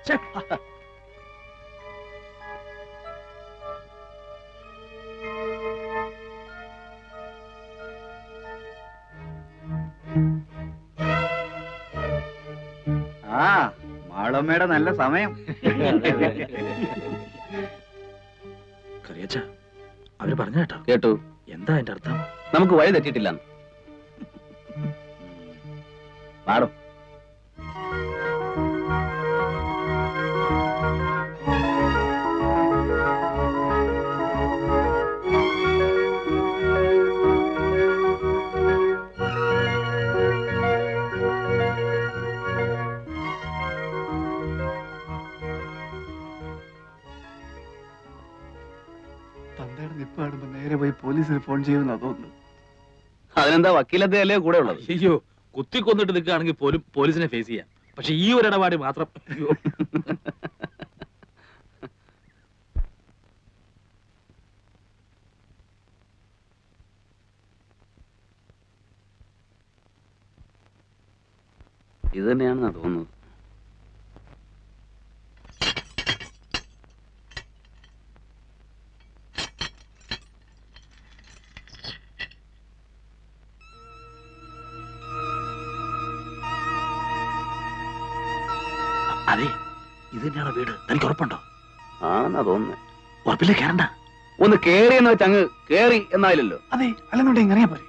ആ മാളമ്മയുടെ നല്ല സമയം. കറിയച്ച അവര് പറഞ്ഞ കേട്ടോ? കേട്ടു. എന്താ അതിന്റെ അർത്ഥം? നമുക്ക് വഴി തെറ്റിയിട്ടില്ല. പാടും. തന്തയുടെ നിപ്പ് കാണുമ്പോ നേരെ പോയി പോലീസിന് ഫോൺ ചെയ്യുമെന്നാ തോന്നുന്നു. അതിനെന്താ വക്കീലതയല്ലേ കൂടെ ഉള്ളത്? അയ്യോ, കുത്തിക്കൊന്നിട്ട് നിൽക്കുകയാണെങ്കിൽ പോലും പോലീസിനെ ഫേസ് ചെയ്യാം. പക്ഷെ ഈ ഒരു ഇടപാട് മാത്രം അയ്യോ. ഇത് തന്നെയാണെന്നാ തോന്നുന്നത്. അതെ, ഇത് തന്നെയാണോ വീട്? തനിക്ക് ഉറപ്പുണ്ടോ? ആണെന്നാ തോന്നുന്നത്. ഉറപ്പില്ലേ? കേറണ്ട. ഒന്ന് കേറി എന്ന് വെച്ച് അങ്ങ് കേറി എന്നായില്ലല്ലോ. അതെ, അല്ലെന്നുണ്ടെങ്കിൽ അറിയാൻ പോലെ.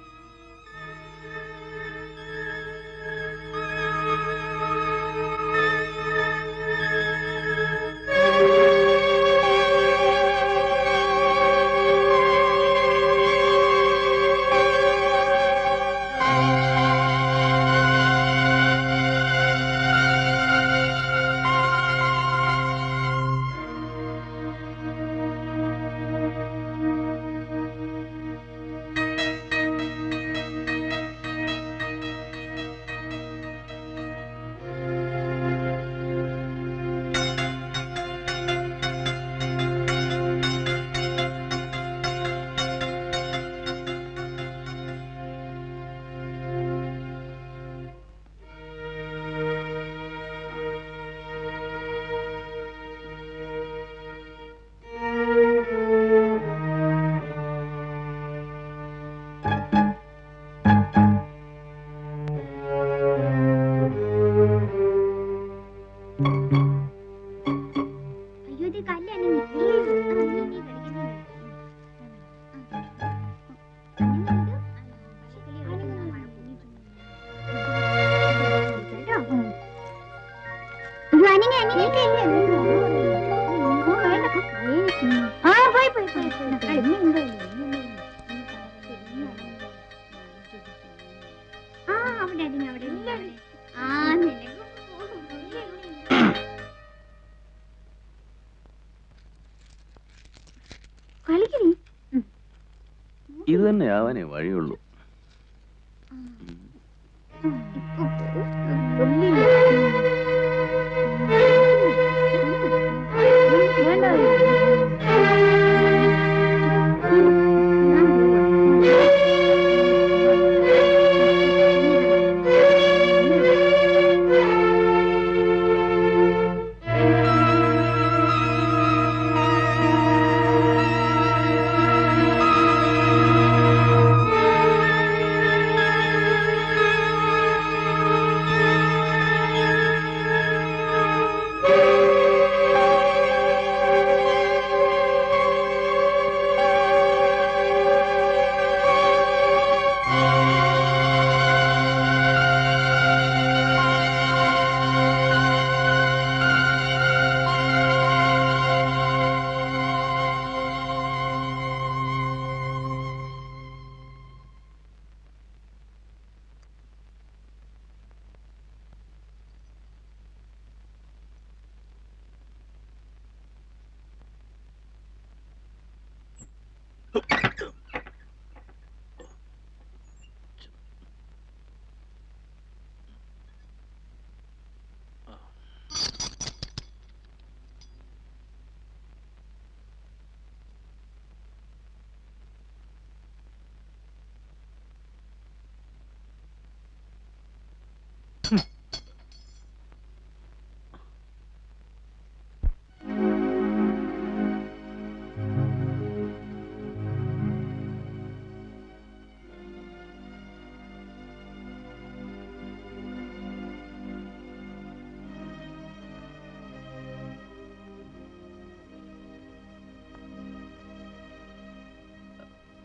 ഇത് തന്നെ ആവാനേ വഴിയുള്ളൂ.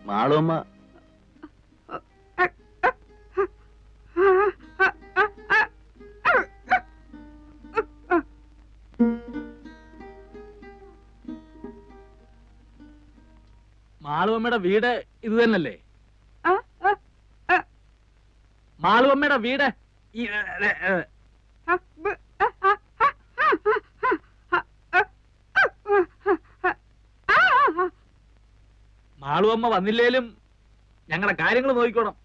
മാളുമ്മ മാളുവമ്മയുടെ വീട് ഇത് തന്നല്ലേ? മാളുവമ്മയുടെ വീട് മാളുവമ്മ വന്നില്ലേലും ഞങ്ങളെ കാര്യങ്ങൾ നോക്കിക്കോണം.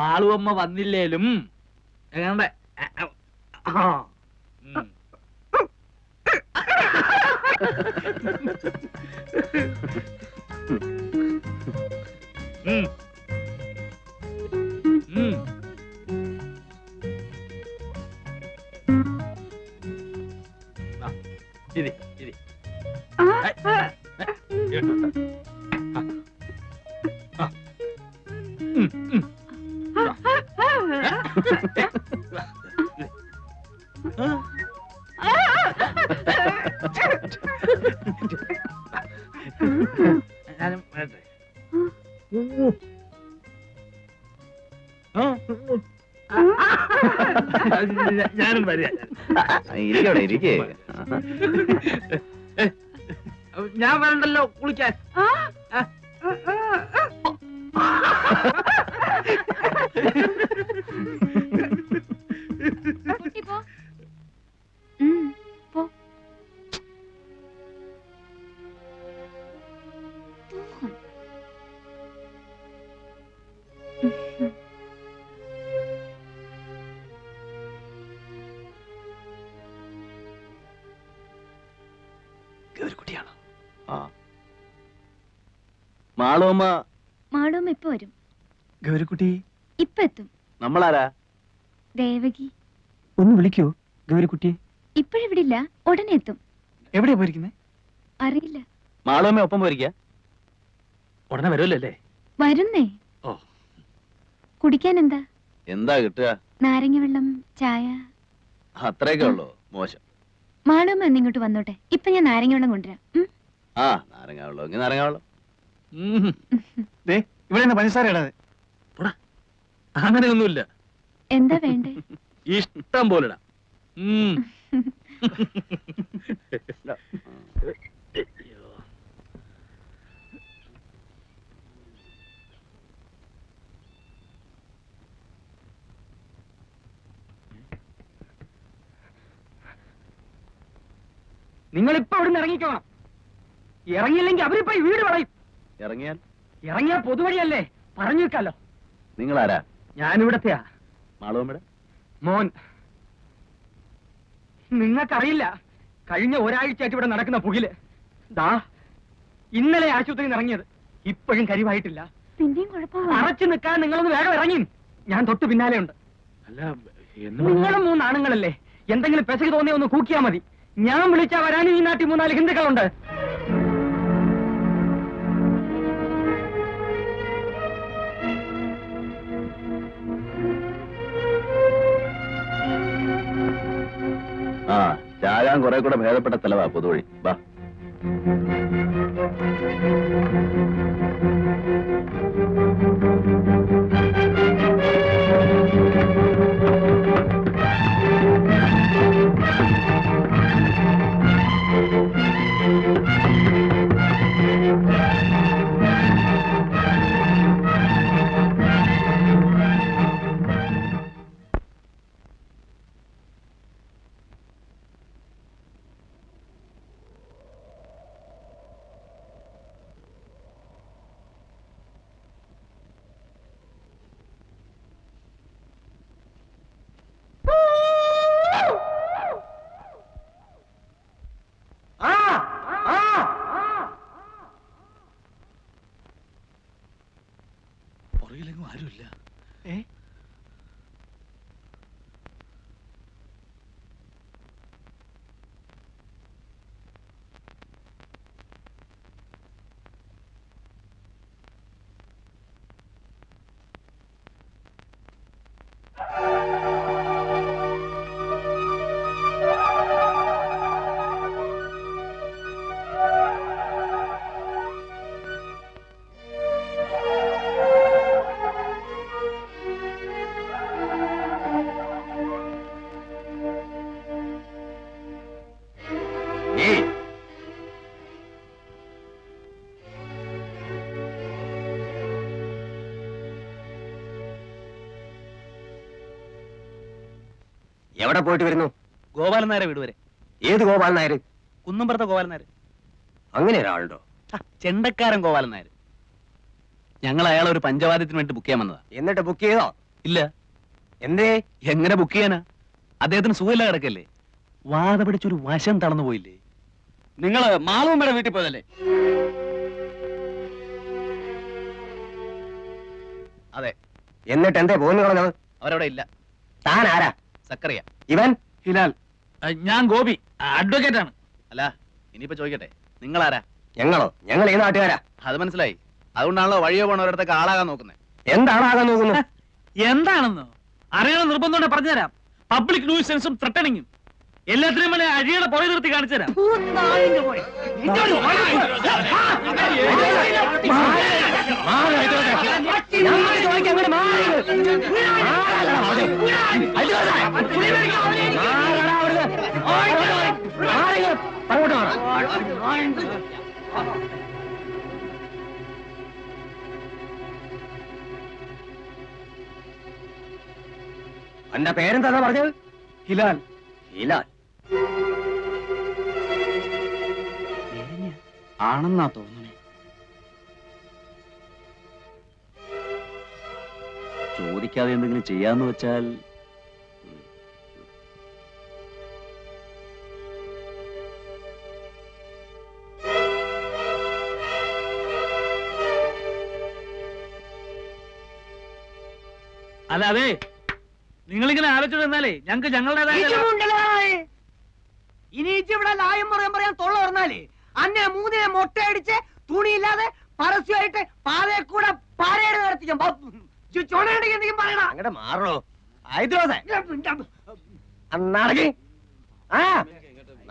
മാളുവമ്മ വന്നില്ലേലും ഞങ്ങളുടെ ഇരി ഇരി ഞാനും വരട്ടെ. ഞാനും വരിക. ഇരിക്കവിടെ ഇരിക്കേ. ഞാൻ വരണ്ടല്ലോ കുളിക്കാൻ. ഗൗരിക്കുട്ടിയാണോ? ആ മാളുമ്മ മാളുമ്മ ഇപ്പൊ വരും. ഗൗരിക്കുട്ടി ഇപ്പൊ എത്തും. നമ്മളാരാ? ദേവകി. ഒന്ന് വിളിക്കോ ഗൗരിക്കുട്ടിയെ? ഇപ്പോഴിവിടില്ല, ഉടനെ എത്തും. എവിടെയാ പോയിരിക്കുന്നേ? അറിയില്ല. മാളുമ്മ ഒപ്പം പോയിരിക്ക? ഉടനെ വരുമല്ലോ അല്ലേ? വരുന്നേ. ഓ, കുടിക്കാൻ എന്താ? എന്താ കിട്ടുക? നാരങ്ങ വെള്ളം, ചായ. അത്രയൊക്കെ ഉള്ളൂ? മോശം. മാളുമ്മ എന്നിങ്ങോട്ട് വന്നോട്ടെ, ഇപ്പൊ ഞാൻ നാരങ്ങ വെള്ളം കൊണ്ടുവരാം. ആ നാരങ്ങ വെള്ളം എങ്കിൽ നാരങ്ങ വെള്ളം. ഇവിടെ പഞ്ചസാര ഇടാതെ. അങ്ങനെയൊന്നുമില്ല. എന്താ വേണ്ടേ? ഇഷ്ടം പോലെ ഇടാം. നിങ്ങളിപ്പോ അവിടെ നിന്ന് ഇറങ്ങിക്കോണം. ഇറങ്ങിയില്ലെങ്കിൽ അവരിപ്പോ ഈ വീട് വളയും. ഇറങ്ങിയാൽ? ഇറങ്ങിയാൽ പൊതുവഴിയല്ലേ, പറഞ്ഞു വെക്കാലോ. നിങ്ങളാരാ? ഞാനിവിടത്തെയാ. മാളുമ്മയുടെ മോൻ. നിങ്ങൾക്കറിയില്ല, കഴിഞ്ഞ ഒരാഴ്ചയായിട്ട് ഇവിടെ നടക്കുന്ന പുകില്. ദാ ഇന്നലെ ആശുപത്രിയിൽ നിന്ന് ഇറങ്ങിയത്, ഇപ്പോഴും കരിവായിട്ടില്ല. പിന്നെയും കുഴപ്പമില്ല. അറച്ചു നിൽക്കാൻ നിങ്ങളൊന്ന് വേഗം ഇറങ്ങി. ഞാൻ തൊട്ട് പിന്നാലെ ഉണ്ട്. അല്ല, നിങ്ങളും 3 ആണുങ്ങളല്ലേ, എന്തെങ്കിലും പെശക് തോന്നിയ ഒന്ന് കൂക്കിയാ മതി. ഞാൻ വിളിച്ചാ വരാനും ഈ നാട്ടിൽ 3-4 ഹിന്ദുക്കളുണ്ട്. ആ ചാകാൻ കുറെ കൂടെ ഭേദപ്പെട്ട സ്ഥലവാ പൊതുവഴി. വാ. എവിടെ പോയിട്ട് വരുന്നു? ഗോപാലൻ നായരെ വീട് വരെ. ഏത് ഗോപാലൻ നായർ? കുന്നുംപുറത്തെ ഗോപാലൻ നായർ. അങ്ങനെ ഒരാളുണ്ടോ? ചെണ്ടക്കാരൻ ഗോപാലൻ നായർ. ഞങ്ങൾ അയാളെ ഒരു പഞ്ചവാദ്യത്തിന് വേണ്ടി ബുക്ക് ചെയ്യാൻ വന്നതാ. എന്നിട്ട് ബുക്ക് ചെയ്തോ? ഇല്ല. എന്തേ? എങ്ങനെ ബുക്ക് ചെയ്യാനാ? അദ്ദേഹത്തിന് സുഖമില്ല കിടക്കല്ലേ. വാത പിടിച്ചൊരു വശം തളർന്നു പോയില്ലേ. നിങ്ങള് മാളുമ്മയുടെ വീട്ടിൽ പോയതല്ലേ? അതെ. എന്നിട്ട് എന്തേ പോന്നു കളഞ്ഞത്? അവരവിടെ ഇല്ല. താൻ ആരാ? സക്കറിയ. ഇവൻ? ഹിലാൽ. ഞാൻ ഗോപി, അഡ്വക്കേറ്റ് ആണ്. അല്ല, ഇനിയിപ്പോ ചോദിക്കട്ടെ, നിങ്ങളാരാ? ഞങ്ങളോ? ഞങ്ങൾ ഈ നാട്ടുകാരാ. അത് മനസ്സിലായി. അതുകൊണ്ടാണല്ലോ വഴിയോ പോണവരടുത്തൊക്കെ ആളാകാൻ നോക്കുന്നത്. എന്താണാകാൻ നോക്കുന്നത്? എന്താണെന്നോ അറിയണം നിർബന്ധം പറഞ്ഞുതരാം. പബ്ലിക് ന്യൂസൻസും ത്രട്ടണിങ്ങും എല്ലാത്തിനും വേണ്ടി അഴിയുടെ പുറകെ നിർത്തി കാണിച്ചു തരാം. എന്റെ പേരെന്താ പറഞ്ഞത്? ഹിലാൽ. ഹിലാൽ ആണെന്നാ തോന്നുന്നേ. ചോദിക്കാതെ എന്തെങ്കിലും ചെയ്യാന്ന് വെച്ചാൽ അല്ല, അതെ, നിങ്ങളിങ്ങനെ ആലോചിച്ചു തന്നാലേ ഞങ്ങൾക്ക് ഞങ്ങളുടേതായ ഇനിയിച്ച് ഇവിടെ ലായം പറയാൻ തൊള്ള പറഞ്ഞാലേ അന്നെ മൂന്നിനെ മൊട്ടയടിച്ച് തുണിയില്ലാതെ പരസ്യമായിട്ട് പാതയെ കൂടെ പാരയുടെ നടത്തിക്കും. ചുണയുണ്ടെങ്കിൽ എന്തെങ്കിലും പറയണ. അങ്ങടെ മാറണോ? നാടകി ആ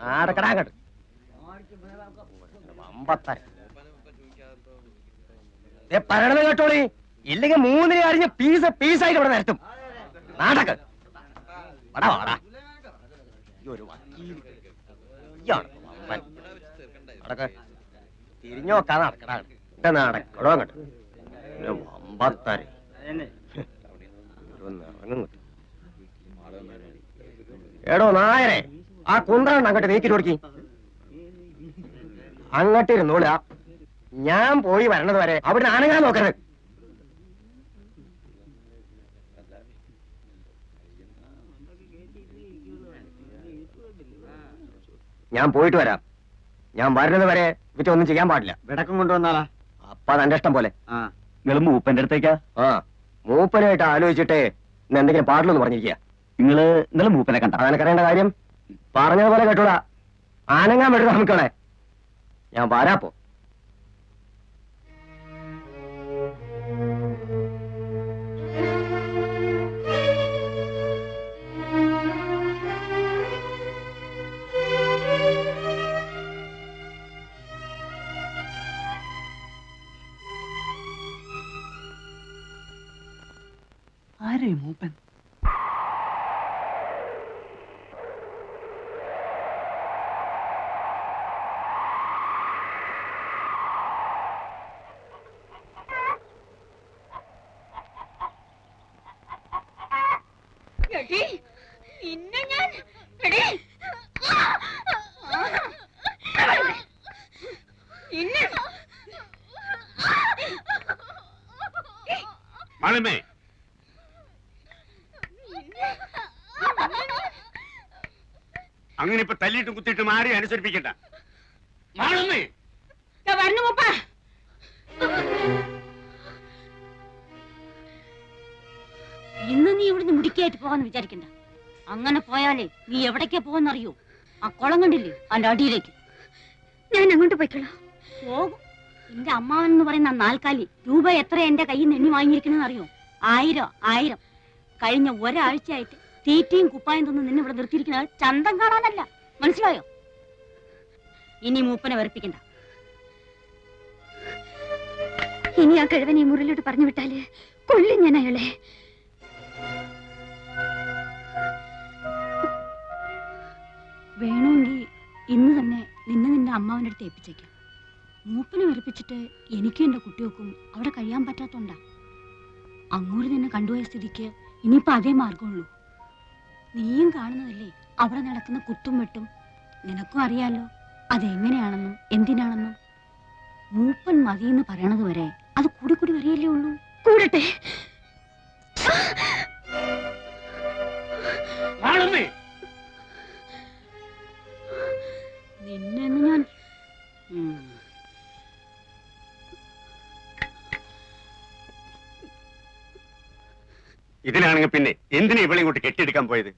നാടക്കടാ അങ്ങോട്ട്. പറയണത് കേട്ടോളി, ഇല്ലെങ്കിൽ മൂന്നിനെ അറിഞ്ഞ് പീസായിട്ട് ഇവിടെ നിരത്തും. നാടക തിരിഞ്ഞു നോക്കാതെ നടക്കടാ. നടക്കടോ അങ്ങോട്ട്. വമ്പത്താര് എടോ നായരെ, ആ കുന്ത്രണ്ട് അങ്ങോട്ട് നീക്കിട്ട് കൊടുക്കി. അങ്ങോട്ട് ഇരുന്നോള. ഞാൻ പോയി വരണത് വരെ അവിടെ അനങ്ങാൻ നോക്കരുത്. ഞാൻ പോയിട്ട് വരാം. ഞാൻ വരുന്നത് വരെ ഇവറ്റ ഒന്നും ചെയ്യാൻ പാടില്ല. വിടക്കം കൊണ്ടുവന്നാളാ. അപ്പൊ അതെന്റെ ഇഷ്ടം പോലെ. നിങ്ങൾ മൂപ്പന്റെ അടുത്തേക്കാ? ആ, മൂപ്പനായിട്ട് ആലോചിച്ചിട്ട് ഇന്ന് എന്തെങ്കിലും പാടില്ലെന്ന് പറഞ്ഞിരിക്കുക. നിങ്ങള് ഇന്നലെ മൂപ്പനെ കണ്ട? അതെനിക്കറിയേണ്ട കാര്യം. പറഞ്ഞതുപോലെ കേട്ടോടാ. ആനങ്ങാൻ വേണ്ടി നമുക്കണേ. ഞാൻ വരാപ്പോ. ആരേ മൂപ്പൻ? മാളമ്മേ, അങ്ങനെ ഇപ്പൊ തല്ലിയിട്ടും കുത്തിയിട്ടും ആരെയും അനുസരിപ്പിക്കണ്ട. മാളമ്മേ, ഇന്ന് നീ ഇവിടുന്ന് മുടിക്കായിട്ട് പോകാന്ന് വിചാരിക്കണ്ട. അങ്ങനെ പോയാലേ നീ എവിടേക്കാ പോകാന്നറിയോ? ആ കുളം കണ്ടില്ലേ, അതിന്റെ അടിയിലേക്ക്. ഞാൻ അങ്ങോട്ട് പോയിക്കോളാം. പോകും. എന്റെ അമ്മാവൻ എന്ന് പറയുന്ന നാൽക്കാലി രൂപ എത്ര എന്റെ കയ്യിൽ നിന്ന് എണ്ണി വാങ്ങിയിരിക്കണെന്ന് അറിയോ? 1000. കഴിഞ്ഞ ഒരാഴ്ചയായിട്ട് തീറ്റയും കുപ്പായം തന്നു നിന്നെ ഇവിടെ നിർത്തിയിരിക്കുന്നത് ചന്തം കാണാനല്ല. മനസ്സിലായോ? ഇനി മൂപ്പനെ വെറുപ്പിക്കണ്ട. ഇനി ആ കിഴവൻ ഈ മുറിലോട്ട് പറഞ്ഞു വിട്ടാല് കൊല്ലും ഞാൻ അയാളെ. വേണമെങ്കിൽ ഇന്ന് തന്നെ നിന്റെ അമ്മാവന്റെ അടുത്ത് ഏൽപ്പിച്ചേക്കാം. മൂപ്പനെ വെറുപ്പിച്ചിട്ട് എനിക്കും എന്റെ കുട്ടികൾക്കും അവിടെ കഴിയാൻ പറ്റാത്തോണ്ടാ. അങ്ങോട്ട് നിന്നെ കണ്ടുപോയ സ്ഥിതിക്ക് ഇനിയിപ്പോ അതേ മാർഗമുള്ളൂ. നീയും കാണുന്നതല്ലേ അവിടെ നടക്കുന്ന കുത്തും വെട്ടും. നിനക്കും അറിയാലോ അതെങ്ങനെയാണെന്നും എന്തിനാണെന്നും. മൂപ്പൻ മതിയെന്ന് പറയണത് വരെ അത് കൂടി കൂടി വരികയല്ലേ ഉള്ളൂ. കൂടട്ടെ. നിന്നെന്ന് ഞാൻ ഇതിനാണെങ്കിൽ പിന്നെ എന്തിനാ ഇവളെ ഇങ്ങോട്ട് കെട്ടിയെടുക്കാൻ പോയത്?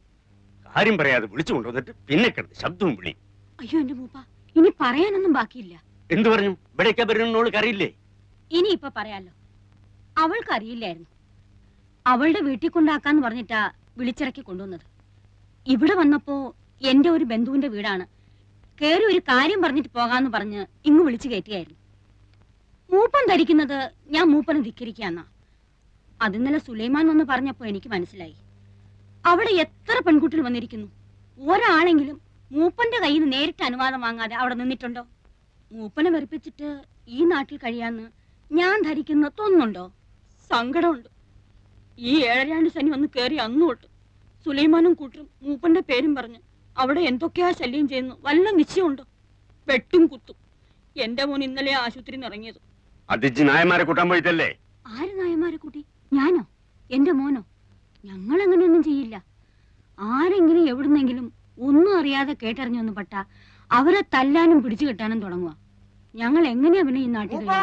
കാര്യം പറയാതെ വിളിച്ചു കൊണ്ടുവന്നിട്ട് പിന്നെ കിടന്ന് ശബ്ദവും വിളി. അയ്യോ എന്റെ മൂപ്പ, ഇനി പറയാനൊന്നും ബാക്കിയില്ല. എന്തു പറഞ്ഞു? ഇവിടേക്ക് വരുന്നോൾക്ക് അറിയില്ലേ? ഇനി ഇപ്പൊ പറയാലോ. അവൾക്ക് അറിയില്ലായിരുന്നു. അവളുടെ വീട്ടിൽ കൊണ്ടാക്കാന്ന് പറഞ്ഞിട്ടാ വിളിച്ചിറക്കി കൊണ്ടുവന്നത്. ഇവിടെ വന്നപ്പോ എന്റെ ഒരു ബന്ധുവിന്റെ വീടാണ്. കേറി ഒരു കാര്യം പറഞ്ഞിട്ട് പോകാന്ന് പറഞ്ഞ് ഇങ്ങ് വിളിച്ചു കയറ്റിയായിരുന്നു. മൂപ്പൻ ധരിക്കുന്നത് ഞാൻ മൂപ്പനെ ധിക്കരിക്കാന്നാ. അതിന്നലെ സുലൈമാൻ വന്ന് പറഞ്ഞപ്പോ എനിക്ക് മനസ്സിലായി. അവിടെ എത്ര പെൺകുട്ടികൾ വന്നിരിക്കുന്നു. ഒരാളെങ്കിലും മൂപ്പന്റെ കയ്യിൽ നിന്ന് നേരിട്ട് അനുവാദം വാങ്ങാതെ അവിടെ നിന്നിട്ടുണ്ടോ? മൂപ്പനെ വെറുപ്പിച്ചിട്ട് ഈ നാട്ടിൽ കഴിയാന്ന് ഞാൻ ധരിക്കുന്ന തോന്നുന്നുണ്ടോ? സങ്കടമുണ്ട്. ഈ 7 ശനി വന്ന് കയറി അന്നു തൊട്ട് സുലൈമാനും കൂട്ടരും മൂപ്പന്റെ പേരും പറഞ്ഞ് അവിടെ എന്തൊക്കെയാ ശല്യം ചെയ്യുന്നു. വല്ല നിശ്ചയമുണ്ടോ? വെട്ടും കുത്തും. എന്റെ മോൻ ഇന്നലെ ആശുപത്രിയിൽ ഇറങ്ങിയത്. അതിജ് നായന്മാരെ കൂട്ടാൻ പോയിട്ടല്ലേ? ആര് നായന്മാരെ കൂട്ടി? ഞാനോ? എന്റെ മോനോ? ഞങ്ങൾ അങ്ങനെയൊന്നും ചെയ്യില്ല. ആരെങ്കിലും എവിടുന്നെങ്കിലും ഒന്നും അറിയാതെ കേട്ടറിഞ്ഞൊന്ന് പെട്ട അവരെ തല്ലാനും പിടിച്ചു കെട്ടാനും തുടങ്ങുക. ഞങ്ങൾ എങ്ങനെയാ പിന്നെ ഈ നാട്ടിൽ കഴിയുക?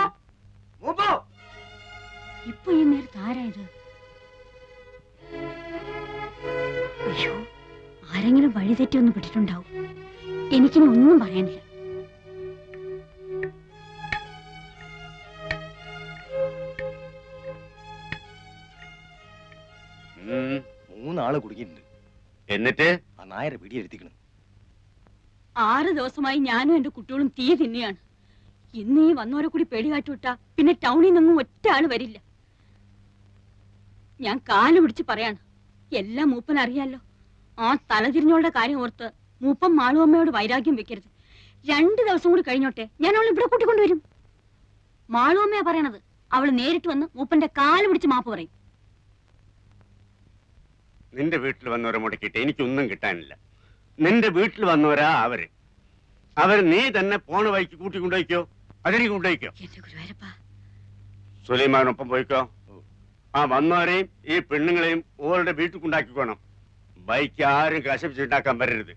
ഇപ്പൊ ഈ നേരത്ത് ആരായത്? അയ്യോ, ആരെങ്കിലും വഴിതെറ്റി ഒന്ന് പെട്ടിട്ടുണ്ടാവും. എനിക്കിനി ഒന്നും പറയാനില്ല. മൂന്നാള് കുടുങ്ങിയിട്ടുണ്ട്. എന്നിട്ട് ആ നായരെ പിടിയെടുത്തിക്കണം. 6 ദിവസമായി ഞാനും എന്റെ കുട്ടികളും തീ തിന്നെയാണ്. ഇന്ന് ഈ വന്നവരെ കൂടി പേടി കാട്ടുവിട്ടാ പിന്നെ ടൗണിൽ നിന്നും ഒറ്റ ആള് വരില്ല. ഞാൻ കാല് പിടിച്ച് പറയാണ്, എല്ലാം മൂപ്പൻ അറിയാലോ. ആ തലതിരിഞ്ഞോളുടെ കാര്യം ഓർത്ത് മൂപ്പൻ മാളുവമ്മയോട് വൈരാഗ്യം വെക്കരുത്. 2 ദിവസം കൂടി കഴിഞ്ഞോട്ടെ, ഞാൻ അവളെ ഇവിടെ കൂട്ടിക്കൊണ്ടുവരും. മാളുവമ്മയാ പറയണത്. അവള് നേരിട്ട് വന്ന് മൂപ്പന്റെ കാല് പിടിച്ച് മാപ്പ് പറയും. നിന്റെ വീട്ടിൽ വന്നവരെ മുടക്കിയിട്ട് എനിക്കൊന്നും കിട്ടാനില്ല. നിന്റെ വീട്ടിൽ വന്നവരാ അവര് നീ തന്നെ പോണ വഴിക്ക് കൂട്ടിക്കൊണ്ടുപോയിക്കോ. അതിലേക്ക് കൊണ്ടുപോയിക്കോ. എന്റെ ഗുരുവായൂരപ്പ, സുലൈമാനൊപ്പം പോയിക്കോ. ആ വന്നവരെയും ഈ പെണ്ണുങ്ങളെയും ഓരുടെ വീട്ടിൽ കൊണ്ടാക്കിക്കോണം. ബൈക്ക് ആരും കശപ്പിച്ചുണ്ടാക്കാൻ വരരുത്.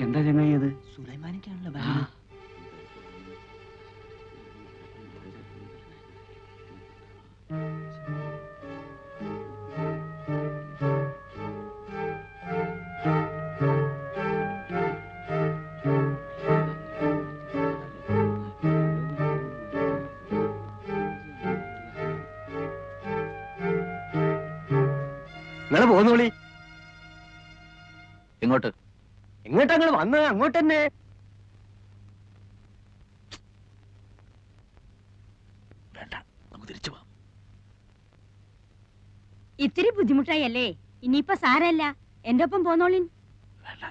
എന്താ ചങ്ങായി അത്? സുലൈമാനിക്കാണല്ലോ. നിങ്ങള് പോന്നോളി. എങ്ങോട്ട്? എങ്ങോട്ടാ നിങ്ങൾ വന്നത്? അങ്ങോട്ട് തന്നെ. വേണ്ട, നമുക്ക് തിരിച്ചു പോവാം. ഇത്തിരി ബുദ്ധിമുട്ടായി അല്ലേ? ഇനിയിപ്പൊ സാരല്ല, എന്റെ ഒപ്പം പോന്നോളിൻ. വേണ്ട.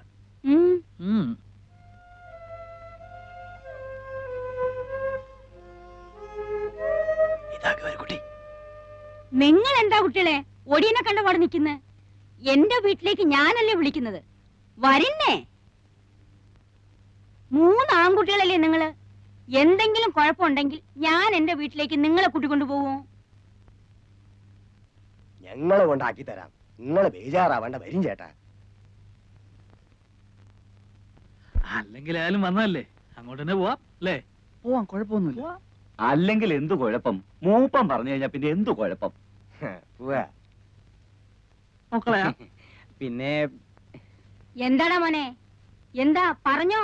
കുട്ടി, നിങ്ങൾ എന്താ കുട്ടികളെ ഒടിയനെ കണ്ട പാടെ നിൽക്കുന്നത്? എന്റെ വീട്ടിലേക്ക് ഞാനല്ലേ വിളിക്കുന്നത്? വരിന്നേ. 3 ആൺകുട്ടികളല്ലേ നിങ്ങള്? എന്തെങ്കിലും കുഴപ്പമുണ്ടെങ്കിൽ ഞാൻ എന്റെ വീട്ടിലേക്ക് നിങ്ങളെ കൂട്ടിക്കൊണ്ടു പോവോ? ഞങ്ങളെ കൊണ്ടാക്കി തരാം. നിങ്ങളെ ബേജാറാവേണ്ട. വരും ചേട്ടാ. അല്ലെങ്കിൽ ആയാലും വന്നതല്ലേ, അങ്ങോട്ട് തന്നെ പോവാം അല്ലേ? പോവാം, കുഴപ്പമൊന്നുമില്ല. അല്ലെങ്കിൽ എന്തു കുഴപ്പം? മൂപ്പം പറഞ്ഞു കഴിഞ്ഞാ പിന്നെ എന്തു കുഴപ്പം? പോവാ. മക്കളെയാ പിന്നെ എന്താടാ മോനെ? എന്താ പറഞ്ഞോ?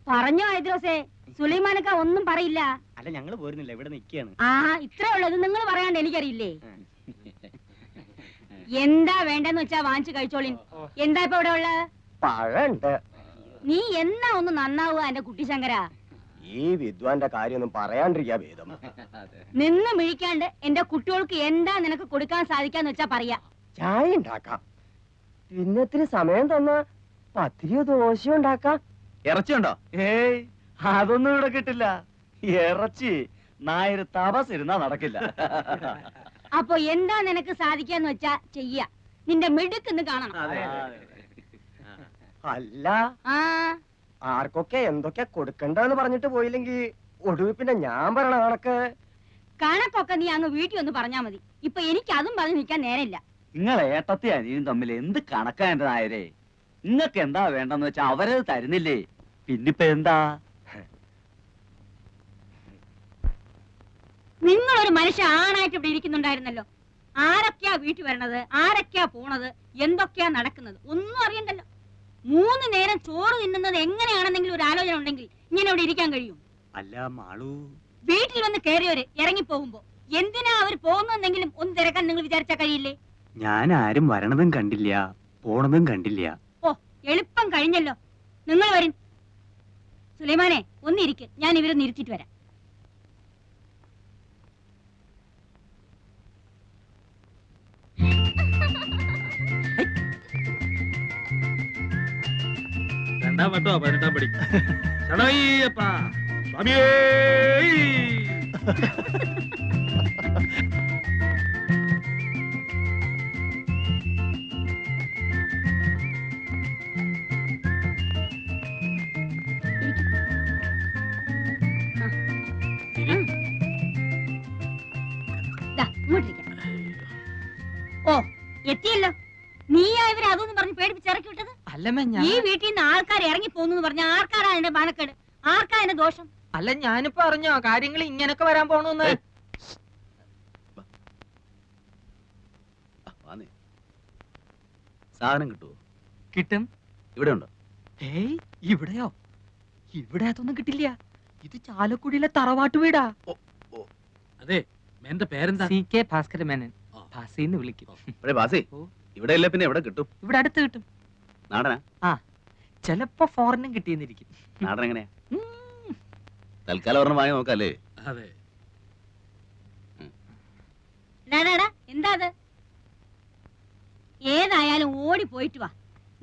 പറഞ്ഞോ ഐദ്രോസേ? സുലൈമാനക്ക ഒന്നും പറയില്ല. അല്ല, ഞങ്ങള് പോരുന്നില്ല, ഇവിടെ നിൽക്കുകയാണ്. ആ, ഇത്രേ ഉള്ളത്. നിങ്ങൾ പറയാണ്ട് എനിക്കറിയില്ലേ? എന്താ വേണ്ടെന്ന് വെച്ചാ വാങ്ങിച്ചു കഴിച്ചോളിൻ. എന്താ ഇപ്പൊ ഇവിടെ ഉള്ളത്? പഴണ്ട്. നീ എന്നാ ഒന്ന് നന്നാവുക എന്റെ കുട്ടി ശങ്കര? ഈ വിദ്വാന്റെ കാര്യമൊന്നും പറയാണ്ടിരിക്കാ ഭേദം. നിന്ന് മിഴിക്കാണ്ട് എന്റെ കുട്ടികൾക്ക് എന്താ നിനക്ക് കൊടുക്കാൻ സാധിക്കാന്ന് വെച്ചാ പറയാ. ചായ ഉണ്ടാക്കാം. പിന്നെ ഇത്തിരി സമയം തന്നാ പത്തിരിയോ ദോശയോ ഉണ്ടാക്കാം. ഇറച്ചിയുണ്ടോ? ഏയ്, അതൊന്നും ഇവിടെ കിട്ടില്ല. ഇറച്ചി നായർ തപസ് ഇരുന്നാ നടക്കില്ല. അപ്പൊ എന്താ നിനക്ക് സാധിക്കാന്ന് വെച്ചാ ചെയ്യ. നിന്റെ മിടുക്കെന്ന് കാണണം. അല്ല, ആ ആർക്കൊക്കെ എന്തൊക്കെ കൊടുക്കണ്ടെന്ന് പറഞ്ഞിട്ട് പോയില്ലെങ്കിൽ ഒടുവിൽ പിന്നെ ഞാൻ പറയണ കണക്ക്. കണക്കൊക്കെ നീ അങ്ങ് വീട്ടിൽ ഒന്ന് പറഞ്ഞാ മതി. ഇപ്പൊ എനിക്ക് അതും പറഞ്ഞു നിൽക്കാൻ നേരമില്ല. നിങ്ങൾ ഏട്ടത്തി അനിയും തമ്മിൽ എന്ത് കണക്കാ എന്റെ നായരെ? നിങ്ങൾക്ക് എന്താ വേണ്ടെന്ന് വെച്ചാ അവരത് തരുന്നില്ലേ? പിന്നിപ്പോ എന്താ? നിങ്ങളൊരു മനുഷ്യ ആണായിട്ട് ഇവിടെ ഇരിക്കുന്നുണ്ടായിരുന്നല്ലോ. ആരൊക്കെയാ വീട്ടിൽ വരണത്, ആരൊക്കെയാ പോണത്, എന്തൊക്കെയാ നടക്കുന്നത് ഒന്നും അറിയണ്ടല്ലോ. 3 നേരം ചോറ് തിന്നുന്നത് എങ്ങനെയാണെന്നെങ്കിലും ഒരു ആലോചന ഉണ്ടെങ്കിൽ ഇങ്ങനെ ഇവിടെ ഇരിക്കാൻ കഴിയും? അല്ല മാളു, വീട്ടിൽ വന്ന് കയറിയവര് ഇറങ്ങി പോകുമ്പോ എന്തിനാ അവർ പോകുന്നെങ്കിലും ഒന്ന് തിരക്കാൻ നിങ്ങൾ വിചാരിച്ചാ കഴിയില്ലേ? ഞാൻ ആരും വരണതും കണ്ടില്ല, പോണതും കണ്ടില്ല. ഓ, എളുപ്പം കഴിഞ്ഞല്ലോ. നിങ്ങൾ വരും. സുലൈമാനെ ഒന്നിരിക്ക്, ഞാൻ ഇവരെ നിരുത്തിട്ട് വരാം. രണ്ടാം വട്ടോ 18ാം പടി. ശരണയ്യപ്പ സ്വാമിയേ. ദാ, ഇങ്ങോട്ടിരിക്കാം. ഓ, എത്തിയല്ലോ. നീയാ ഇവരെ അതൊന്നും പറഞ്ഞ് പേടിപ്പിച്ചിറക്കി വിട്ടത്? അല്ലമ്മ ഈ വീട്ടിൽ നിന്ന് ആൾക്കാർ ഇറങ്ങി പോകുന്നു പറഞ്ഞ ആർക്കാരാ അതിന്റെ മാനക്കേട്? ആർക്കാ അതിന്റെ ദോഷം? അല്ല ഞാനിപ്പോ അറിഞ്ഞോ കാര്യങ്ങൾ ഇങ്ങനൊക്കെ വരാൻ പോണെന്ന്. സാധനം കിട്ടുവോ? കിട്ടും. ഇവിടെ ഉണ്ടോ? ഏയ്, ഇവിടെയോ? ഇവിടെ അതൊന്നും കിട്ടില്ല. ഇത് ചാലക്കുടിയിലെ തറവാട്ട് വീടാ. അതെ, എന്റെ പേരെന്താ? CK ഭാസ്കര മേനൻ. ഭാസിന്ന് വിളിക്കും. ബാസി, ഇവിടെ ഇല്ല പിന്നെ എവിടെ കിട്ടും? ഇവിടെ അടുത്ത് കിട്ടും. നാടനാ? ചിലപ്പോ ഫോറിനും കിട്ടിയെന്നിരിക്കും. നാടൻ എങ്ങനെയാ? തൽക്കാലം ഒരെണ്ണം വാങ്ങി നോക്കാല്ലേ? അതെ. എന്താ അത്? ഏതായാലും ഓടി പോയിട്ട് വാ.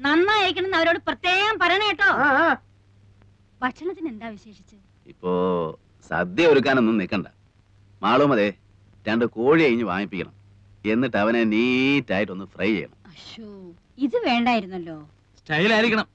നന്നായിരിക്കണം അവരോട് പ്രത്യേകം പറയണ കേട്ടോ. ഭക്ഷണത്തിന് എന്താ വിശേഷിച്ച്? ഇപ്പോ സദ്യ ഒരുക്കാനൊന്നും നിൽക്കണ്ട. മാളും അതെ 2 കോഴി അഴിഞ്ഞ് വാങ്ങിപ്പിക്കണം. എന്നിട്ട് അവനെ നീറ്റായിട്ടൊന്ന് ഫ്രൈ ചെയ്യണം. അശ്ശോ, ഇത് വേണ്ടായിരുന്നല്ലോ. സ്റ്റൈലായിരിക്കണം.